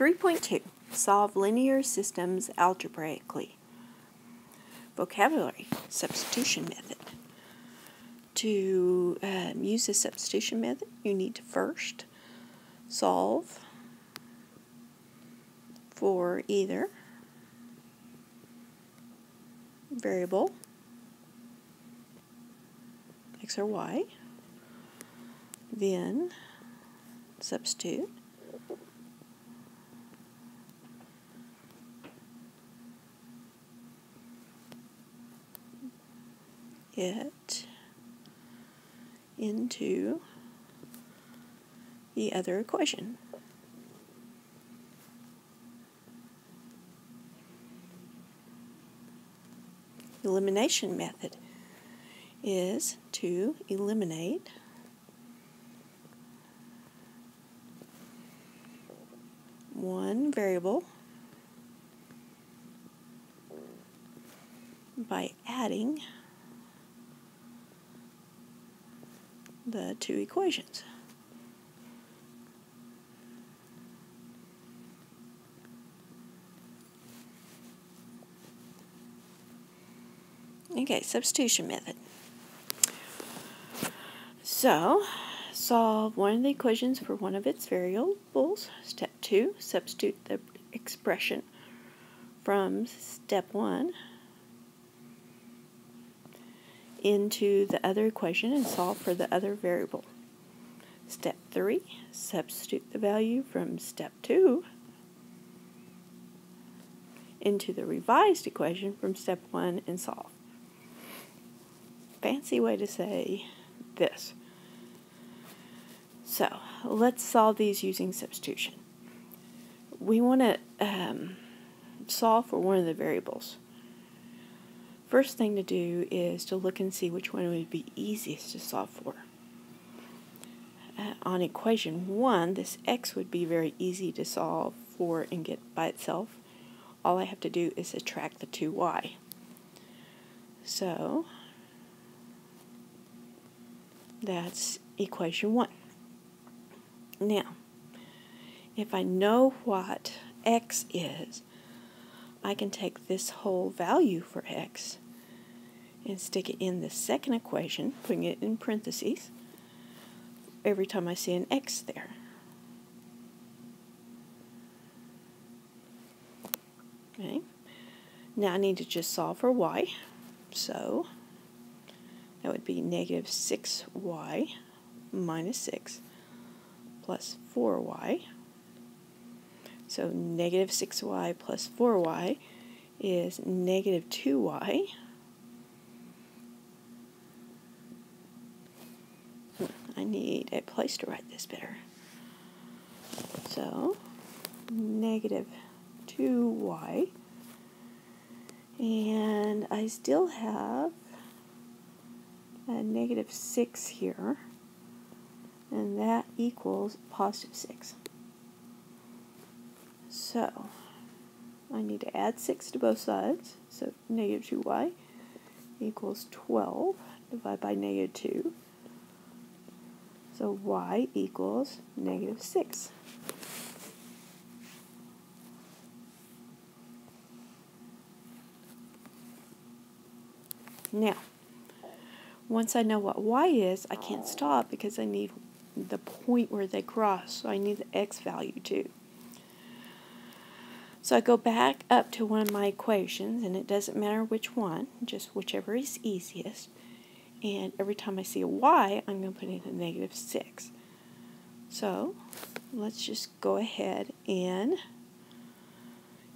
3.2. Solve linear systems algebraically. Vocabulary, substitution method. To use the substitution method, you need to first solve for either variable x or y, then substitute it into the other equation. Elimination method is to eliminate one variable by adding the two equations. Okay, substitution method. So, solve one of the equations for one of its variables. Step 2, substitute the expression from step 1 into the other equation and solve for the other variable. Step 3, substitute the value from step 2 into the revised equation from step 1 and solve. Fancy way to say this. So, let's solve these using substitution. We want to solve for one of the variables. First thing to do is to look and see which one would be easiest to solve for. On equation 1, this x would be very easy to solve for and get by itself. All I have to do is subtract the 2y. So, that's equation 1. Now, if I know what x is, I can take this whole value for x and stick it in the second equation, putting it in parentheses, every time I see an x there. Okay. Now I need to just solve for y, so that would be negative 6y minus 6 plus 4y. So negative 6y plus 4y is negative 2y. I need a place to write this better. So negative 2y. And I still have a negative 6 here, and that equals positive 6. So, I need to add 6 to both sides, so negative 2y equals 12 divided by negative 2, so y equals negative 6. Now, once I know what y is, I can't stop because I need the point where they cross, so I need the x value too. So I go back up to one of my equations, and it doesn't matter which one, just whichever is easiest. And every time I see a y, I'm going to put in a negative 6. So let's just go ahead and,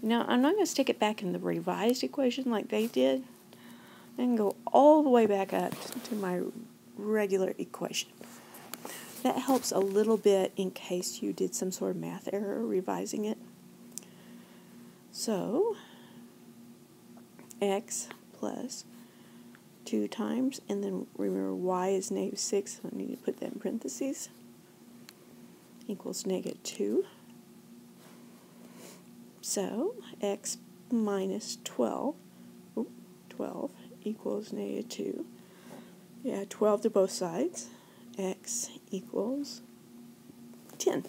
now I'm not going to stick it back in the revised equation like they did. And go all the way back up to my regular equation. That helps a little bit in case you did some sort of math error revising it. So, x plus 2 times, and then remember y is negative 6, so I need to put that in parentheses, equals negative 2. So, x minus 12 equals negative 2. Yeah, 12 to both sides. X equals 10.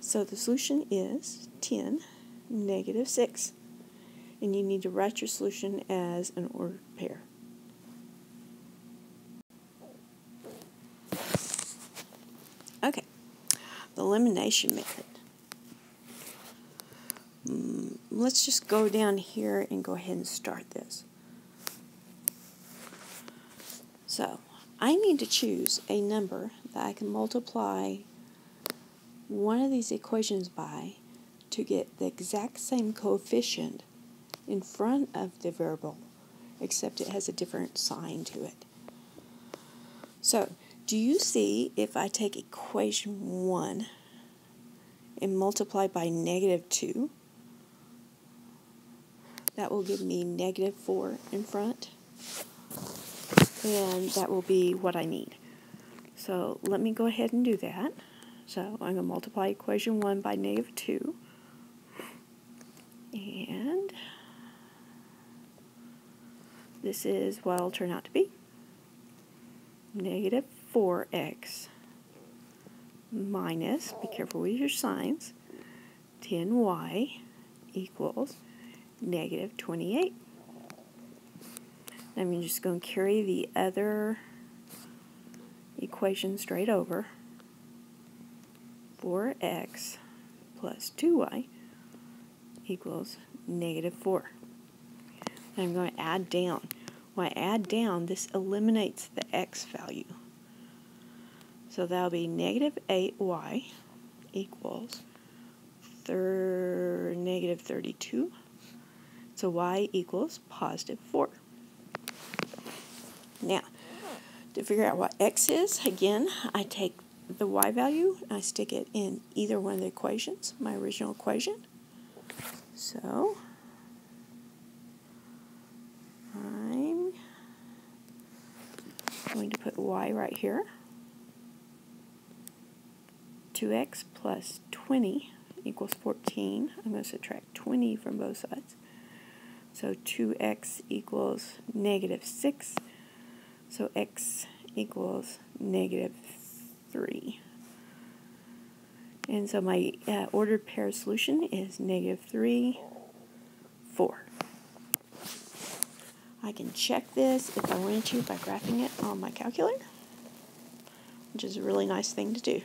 So the solution is 10, negative 6. And you need to write your solution as an ordered pair. Okay, the elimination method. Let's just go down here and go ahead and start this. So, I need to choose a number that I can multiply one of these equations by to get the exact same coefficient in front of the variable, except it has a different sign to it. So, do you see if I take equation 1 and multiply by negative 2, that will give me negative 4 in front, and that will be what I need. So let me go ahead and do that. So I'm going to multiply equation 1 by negative 2, and this is what it'll turn out to be. Negative 4x minus, be careful with your signs, 10y equals negative 28. I'm just going to carry the other equation straight over. 4x plus 2y equals negative 4. I'm going to add down. When I add down, this eliminates the x value. So that'll be negative 8y equals negative 32. So y equals positive 4. Now, to figure out what x is, again, I take the y value, I stick it in either one of the equations, my original equation. So, I'm going to put y right here. 2x plus 20 equals 14. I'm going to subtract 20 from both sides. So 2x equals negative 6. So x equals negative 3. And so my ordered pair solution is negative 3, 4. I can check this if I wanted to by graphing it on my calculator, which is a really nice thing to do.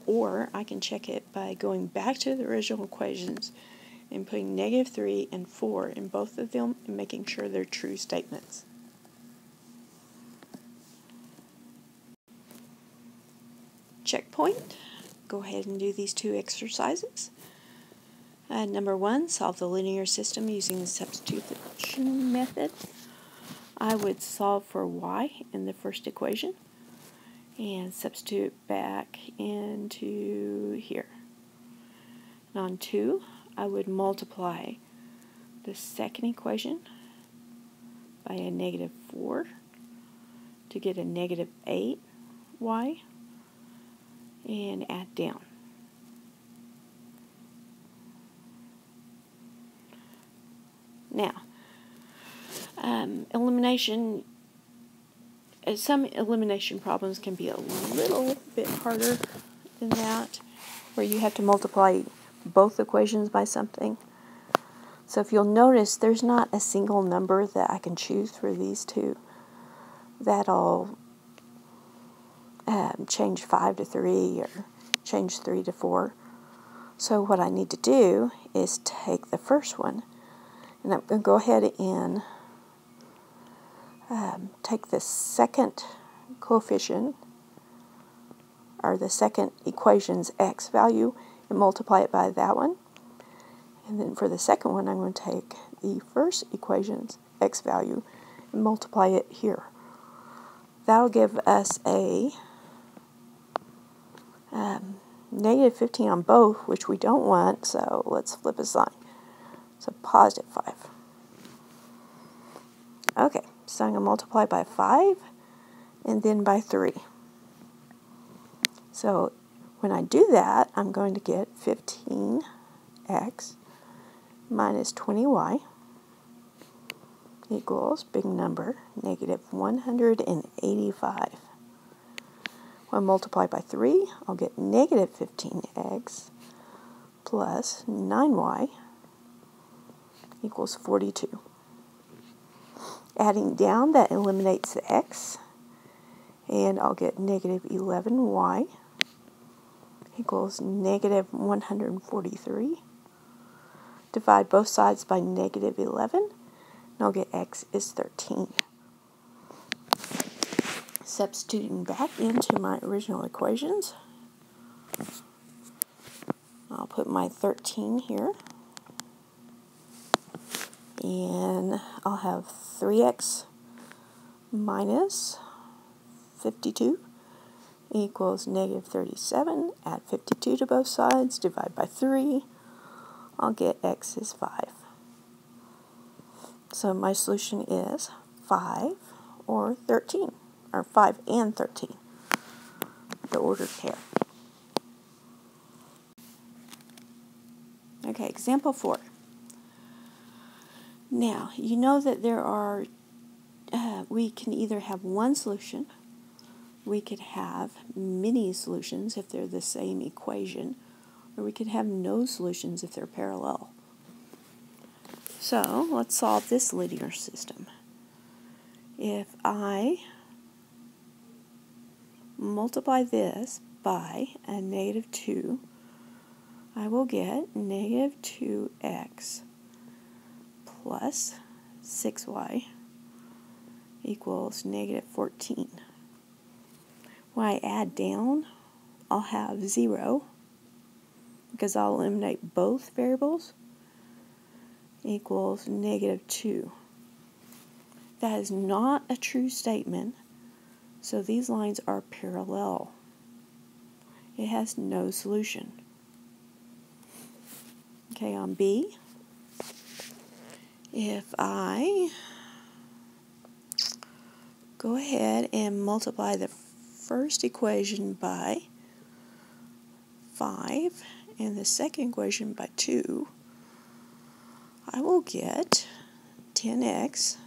Or I can check it by going back to the original equations and putting negative 3 and 4 in both of them and making sure they're true statements. Checkpoint. Go ahead and do these two exercises. Number 1, solve the linear system using the substitution method. I would solve for y in the first equation and substitute back into here. And on 2, I would multiply the second equation by a negative 4 to get a negative 8y and add down. Now, elimination, some elimination problems can be a little bit harder than that, where you have to multiply both equations by something. So if you'll notice, there's not a single number that I can choose for these two. That'll change 5 to 3 or change 3 to 4. So what I need to do is take the first one, and I'm going to go ahead and take the second coefficient, or the second equation's x value, and multiply it by that one. And then for the second one, I'm going to take the first equation's x value and multiply it here. That'll give us a negative 15 on both, which we don't want, so let's flip a sign. So positive 5. Okay, so I'm going to multiply by 5 and then by 3. So when I do that, I'm going to get 15x minus 20y equals, big number, negative 185. When I multiply by 3, I'll get negative 15x plus 9y equals 42. Adding down, that eliminates the x, and I'll get negative 11y equals negative 143. Divide both sides by negative 11, and I'll get x is 13. Substituting back into my original equations, I'll put my 13 here, and I'll have 3x minus 52 equals negative 37. Add 52 to both sides, divide by 3, I'll get x is 5. So my solution is 5 or 13, or 5 and 13, the ordered pair. Okay, example 4. Now, you know that there are, we can either have one solution, we could have many solutions if they're the same equation, or we could have no solutions if they're parallel. So, let's solve this linear system. If I multiply this by a negative 2, I will get negative 2x plus 6y equals negative 14. When I add down, I'll have 0, because I'll eliminate both variables, equals negative 2. That is not a true statement, so these lines are parallel. It has no solution. Okay, on B, if I go ahead and multiply the first equation by 5 and the second equation by 2, I will get 10x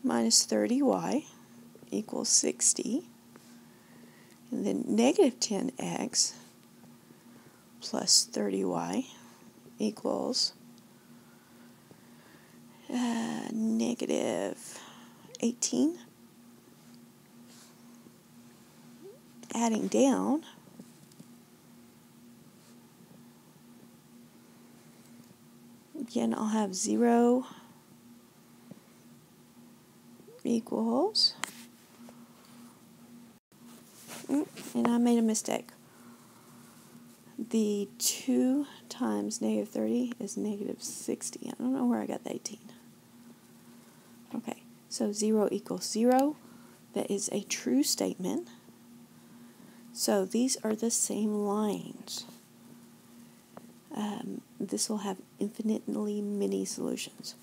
minus 30y equals 60, and then negative 10x plus 30y equals negative 18. Adding down, again I'll have 0 equals, and I made a mistake. The 2 times negative 30 is negative 60. I don't know where I got the 18. Okay, so 0 equals 0. That is a true statement. So these are the same lines. This will have infinitely many solutions.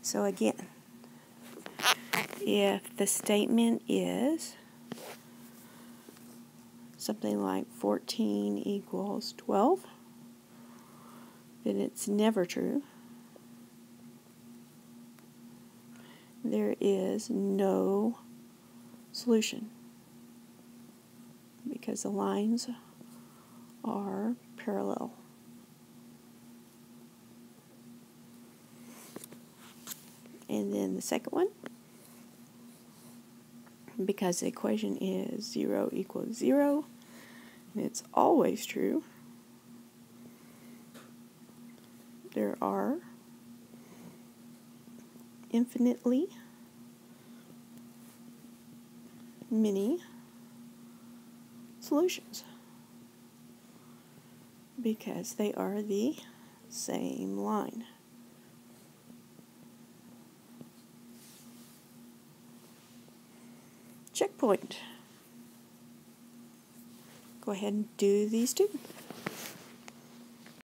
So again, if the statement is something like 14 equals 12, then it's never true. There is no solution because the lines are parallel. And then the second one, because the equation is 0 equals 0, and it's always true, there are infinitely many solutions because they are the same line. Checkpoint. Go ahead and do these two.